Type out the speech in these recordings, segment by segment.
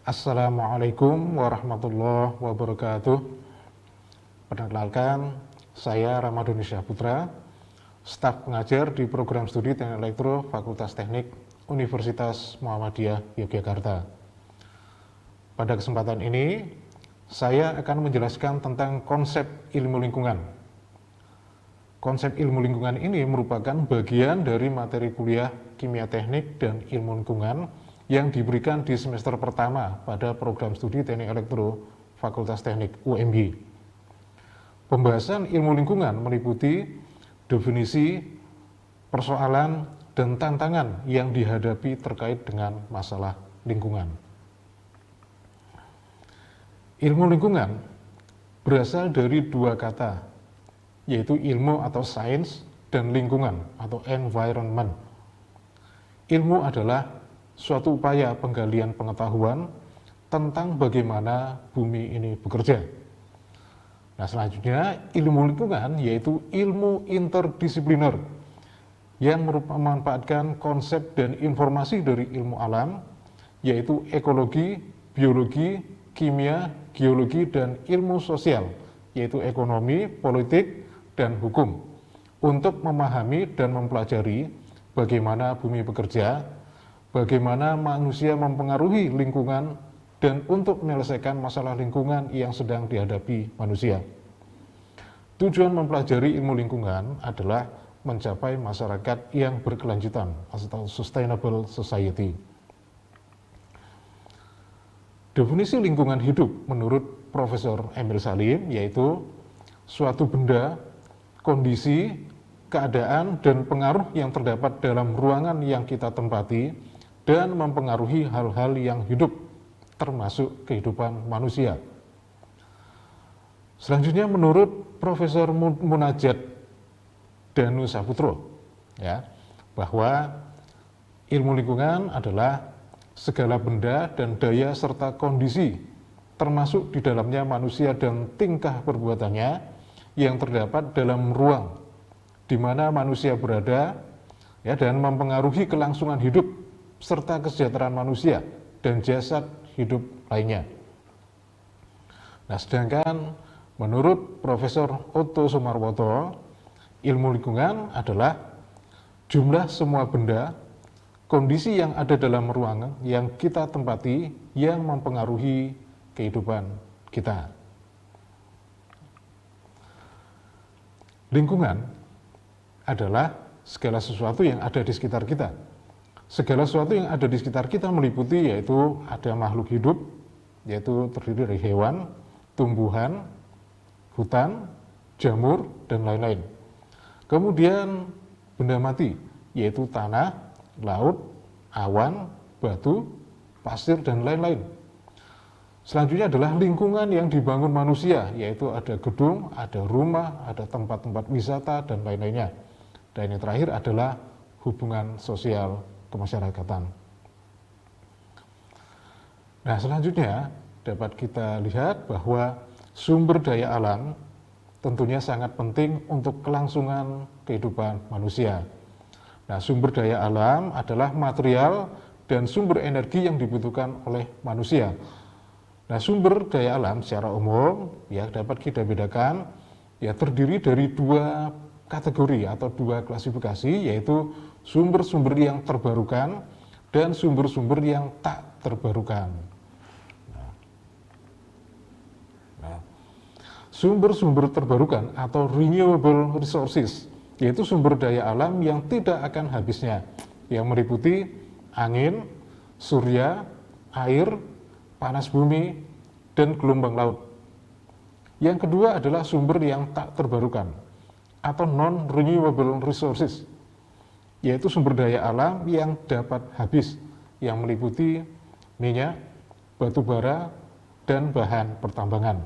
Assalamualaikum warahmatullahi wabarakatuh. Perkenalkan, saya Ramadhani Syahputra, staf pengajar di program studi Teknik Elektro Fakultas Teknik Universitas Muhammadiyah Yogyakarta. Pada kesempatan ini, saya akan menjelaskan tentang konsep ilmu lingkungan. Konsep ilmu lingkungan ini merupakan bagian dari materi kuliah Kimia Teknik dan Ilmu Lingkungan yang diberikan di semester pertama pada program studi Teknik Elektro Fakultas Teknik UMY. Pembahasan ilmu lingkungan meliputi definisi, persoalan, dan tantangan yang dihadapi terkait dengan masalah lingkungan. Ilmu lingkungan berasal dari dua kata, yaitu ilmu atau sains dan lingkungan atau environment. Ilmu adalah suatu upaya penggalian pengetahuan tentang bagaimana bumi ini bekerja. Nah, selanjutnya ilmu lingkungan yaitu ilmu interdisipliner yang memanfaatkan konsep dan informasi dari ilmu alam, yaitu ekologi, biologi, kimia, geologi, dan ilmu sosial, yaitu ekonomi, politik, dan hukum, untuk memahami dan mempelajari bagaimana bumi bekerja, bagaimana manusia mempengaruhi lingkungan, dan untuk menyelesaikan masalah lingkungan yang sedang dihadapi manusia. Tujuan mempelajari ilmu lingkungan adalah mencapai masyarakat yang berkelanjutan atau sustainable society. Definisi lingkungan hidup menurut Profesor Emil Salim yaitu suatu benda, kondisi, keadaan, dan pengaruh yang terdapat dalam ruangan yang kita tempati dan mempengaruhi hal-hal yang hidup, termasuk kehidupan manusia. Selanjutnya menurut Profesor Munajat Danu Saputro, bahwa ilmu lingkungan adalah segala benda dan daya serta kondisi, termasuk di dalamnya manusia dan tingkah perbuatannya yang terdapat dalam ruang di mana manusia berada, dan mempengaruhi kelangsungan hidup serta kesejahteraan manusia dan jasad hidup lainnya. Nah, sedangkan menurut Profesor Otto Sumarwoto, ilmu lingkungan adalah jumlah semua benda, kondisi yang ada dalam ruangan yang kita tempati yang mempengaruhi kehidupan kita. Lingkungan adalah segala sesuatu yang ada di sekitar kita. Segala sesuatu yang ada di sekitar kita meliputi yaitu ada makhluk hidup, yaitu terdiri dari hewan, tumbuhan, hutan, jamur, dan lain-lain. Kemudian benda mati, yaitu tanah, laut, awan, batu, pasir, dan lain-lain. Selanjutnya adalah lingkungan yang dibangun manusia, yaitu ada gedung, ada rumah, ada tempat-tempat wisata, dan lain-lainnya. Dan yang terakhir adalah hubungan sosial kemasyarakatan. Nah, selanjutnya dapat kita lihat bahwa sumber daya alam tentunya sangat penting untuk kelangsungan kehidupan manusia. Nah, sumber daya alam adalah material dan sumber energi yang dibutuhkan oleh manusia. Nah, sumber daya alam secara umum dapat kita bedakan terdiri dari dua kategori atau dua klasifikasi, yaitu sumber-sumber yang terbarukan dan sumber-sumber yang tak terbarukan. Sumber-sumber terbarukan atau renewable resources, yaitu sumber daya alam yang tidak akan habisnya, yang meliputi angin, surya, air, panas bumi, dan gelombang laut. Yang kedua adalah sumber yang tak terbarukan atau non-renewable resources, yaitu sumber daya alam yang dapat habis, yang meliputi minyak, batu bara, dan bahan pertambangan.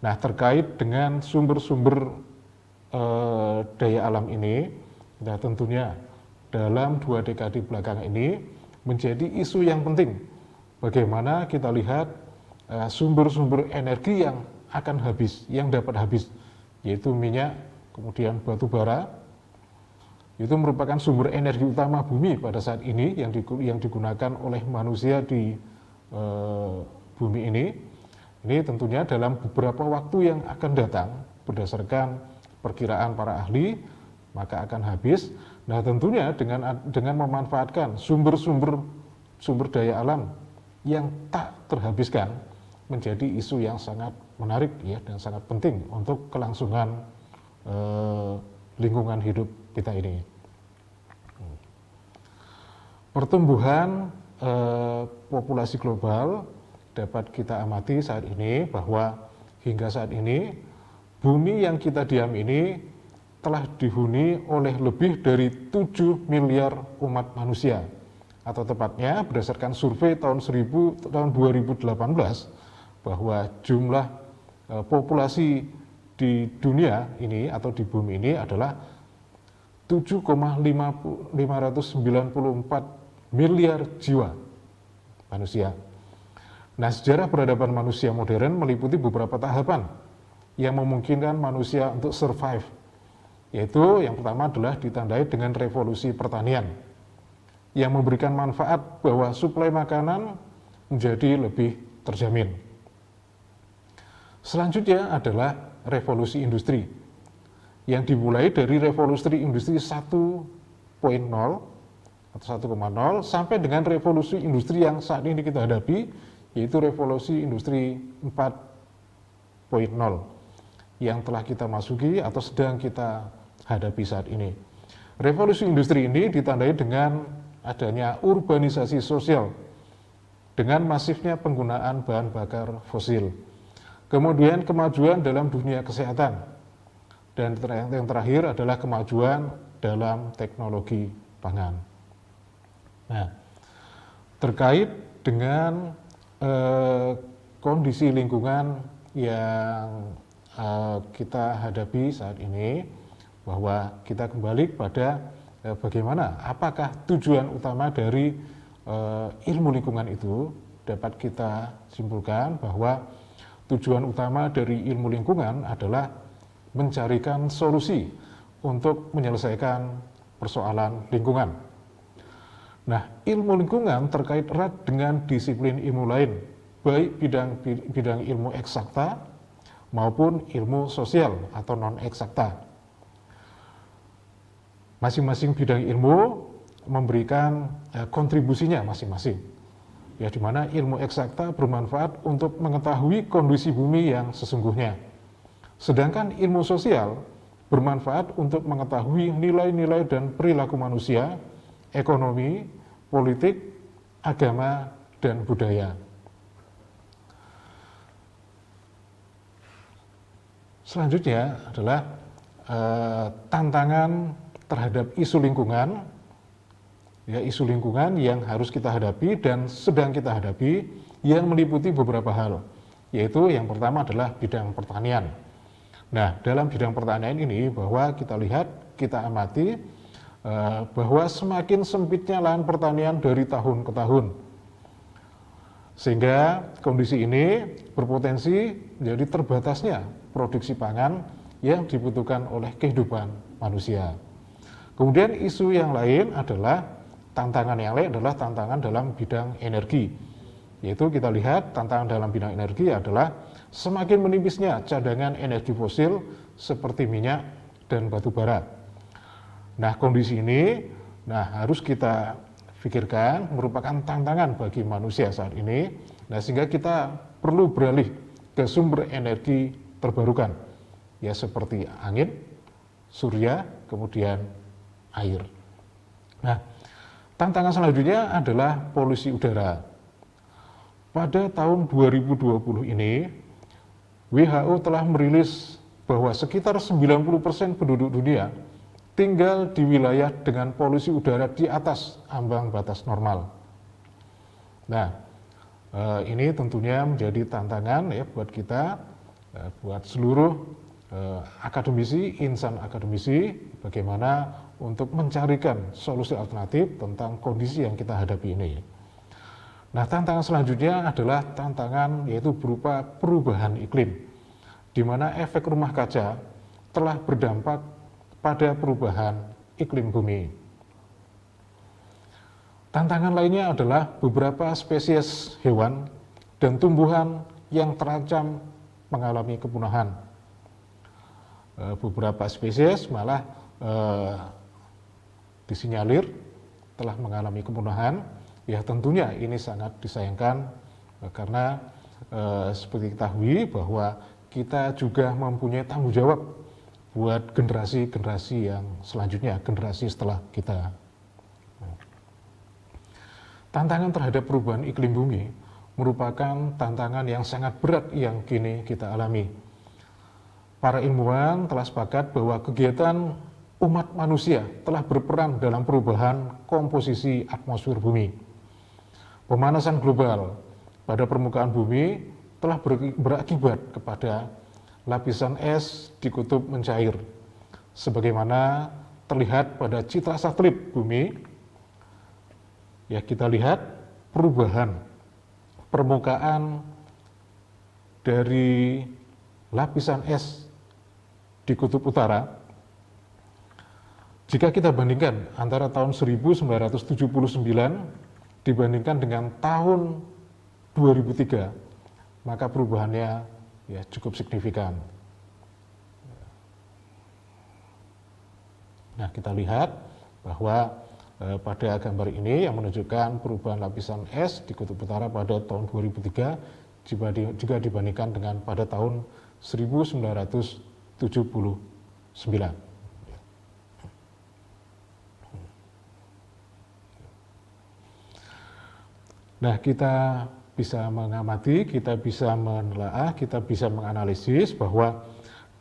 Nah, terkait dengan sumber-sumber daya alam ini, tentunya dalam 2 dekade belakangan ini menjadi isu yang penting. Bagaimana kita lihat sumber-sumber energi yang akan habis, yang dapat habis, yaitu minyak, kemudian batu bara, itu merupakan sumber energi utama bumi pada saat ini yang digunakan oleh manusia di bumi ini tentunya dalam beberapa waktu yang akan datang berdasarkan perkiraan para ahli maka akan habis. Nah tentunya dengan memanfaatkan sumber daya alam yang tak terhabiskan menjadi isu yang sangat menarik ya dan sangat penting untuk kelangsungan lingkungan hidup kita ini. Pertumbuhan populasi global dapat kita amati saat ini bahwa hingga saat ini bumi yang kita diam ini telah dihuni oleh lebih dari 7 miliar umat manusia, atau tepatnya berdasarkan survei tahun 2018 bahwa jumlah populasi di dunia ini atau di bumi ini adalah 7,594 miliar jiwa manusia. Nah, sejarah peradaban manusia modern meliputi beberapa tahapan yang memungkinkan manusia untuk survive, yaitu yang pertama adalah ditandai dengan revolusi pertanian yang memberikan manfaat bahwa suplai makanan menjadi lebih terjamin. Selanjutnya adalah revolusi industri yang dimulai dari revolusi industri 1.0 atau 1.0 sampai dengan revolusi industri yang saat ini kita hadapi, yaitu revolusi industri 4.0 yang telah kita masuki atau sedang kita hadapi saat ini. Revolusi industri ini ditandai dengan adanya urbanisasi sosial dengan masifnya penggunaan bahan bakar fosil. Kemudian kemajuan dalam dunia kesehatan, dan yang terakhir adalah kemajuan dalam teknologi pangan. Nah, terkait dengan kondisi lingkungan yang kita hadapi saat ini, bahwa kita kembali pada bagaimana, apakah tujuan utama dari ilmu lingkungan itu. Dapat kita simpulkan bahwa tujuan utama dari ilmu lingkungan adalah mencarikan solusi untuk menyelesaikan persoalan lingkungan. Nah, ilmu lingkungan terkait erat dengan disiplin ilmu lain, baik bidang ilmu eksakta maupun ilmu sosial atau non-eksakta. Masing-masing bidang ilmu memberikan kontribusinya masing-masing. Ya, di mana ilmu eksakta bermanfaat untuk mengetahui kondisi bumi yang sesungguhnya. Sedangkan ilmu sosial bermanfaat untuk mengetahui nilai-nilai dan perilaku manusia, ekonomi, politik, agama, dan budaya. Selanjutnya adalah tantangan terhadap isu lingkungan, ya, isu lingkungan yang harus kita hadapi dan sedang kita hadapi, yang meliputi beberapa hal, yaitu yang pertama adalah bidang pertanian. Nah, dalam bidang pertanian ini bahwa kita lihat, kita amati bahwa semakin sempitnya lahan pertanian dari tahun ke tahun, sehingga kondisi ini berpotensi menjadi terbatasnya produksi pangan yang dibutuhkan oleh kehidupan manusia. Kemudian isu yang lain adalah tantangan dalam bidang energi, yaitu kita lihat tantangan dalam bidang energi adalah semakin menipisnya cadangan energi fosil seperti minyak dan batu bara. Nah, kondisi ini harus kita pikirkan merupakan tantangan bagi manusia saat ini. Nah, sehingga kita perlu beralih ke sumber energi terbarukan, ya, seperti angin, surya, kemudian air. Nah, tantangan selanjutnya adalah polusi udara. Pada tahun 2020 ini, WHO telah merilis bahwa sekitar 90% penduduk dunia tinggal di wilayah dengan polusi udara di atas ambang batas normal. Nah, ini tentunya menjadi tantangan ya buat kita, buat seluruh akademisi, insan akademisi, bagaimana untuk mencarikan solusi alternatif tentang kondisi yang kita hadapi ini. Nah, tantangan selanjutnya adalah tantangan yaitu berupa perubahan iklim, di mana efek rumah kaca telah berdampak pada perubahan iklim bumi. Tantangan lainnya adalah beberapa spesies hewan dan tumbuhan yang terancam mengalami kepunahan. Beberapa spesies malah disinyalir telah mengalami kepunahan. Ya tentunya ini sangat disayangkan karena seperti diketahui bahwa kita juga mempunyai tanggung jawab buat generasi-generasi yang selanjutnya, generasi setelah kita. Tantangan terhadap perubahan iklim bumi merupakan tantangan yang sangat berat yang kini kita alami. Para ilmuwan telah sepakat bahwa kegiatan umat manusia telah berperan dalam perubahan komposisi atmosfer bumi. Pemanasan global pada permukaan bumi telah berakibat kepada lapisan es di kutub mencair, sebagaimana terlihat pada citra satelit bumi. Ya, kita lihat perubahan permukaan dari lapisan es di kutub utara. Jika kita bandingkan antara tahun 1979 dibandingkan dengan tahun 2003, maka perubahannya ya cukup signifikan. Nah, kita lihat bahwa pada gambar ini yang menunjukkan perubahan lapisan es di kutub utara pada tahun 2003 jika dibandingkan dengan pada tahun 1979. Nah, kita bisa mengamati, kita bisa menelaah, kita bisa menganalisis bahwa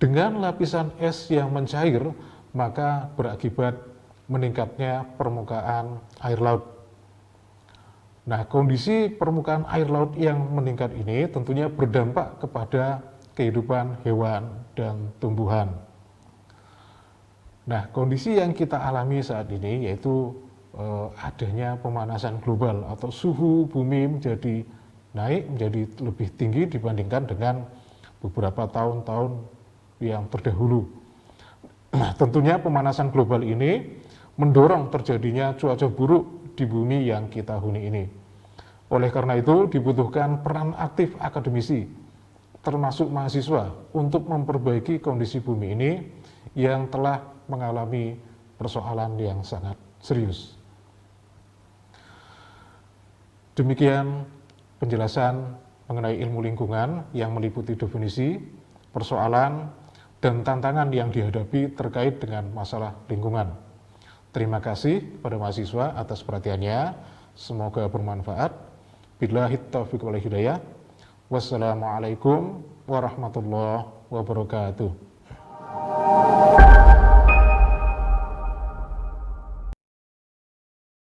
dengan lapisan es yang mencair, maka berakibat meningkatnya permukaan air laut. Nah, kondisi permukaan air laut yang meningkat ini tentunya berdampak kepada kehidupan hewan dan tumbuhan. Nah, kondisi yang kita alami saat ini yaitu adanya pemanasan global atau suhu bumi menjadi naik, menjadi lebih tinggi dibandingkan dengan beberapa tahun-tahun yang terdahulu. Nah, tentunya pemanasan global ini mendorong terjadinya cuaca buruk di bumi yang kita huni ini. Oleh karena itu dibutuhkan peran aktif akademisi, termasuk mahasiswa, untuk memperbaiki kondisi bumi ini yang telah mengalami persoalan yang sangat serius. Demikian penjelasan mengenai ilmu lingkungan yang meliputi definisi, persoalan, dan tantangan yang dihadapi terkait dengan masalah lingkungan. Terima kasih kepada mahasiswa atas perhatiannya. Semoga bermanfaat. Billahi taufiq wal hidayah. Wassalamualaikum warahmatullahi wabarakatuh.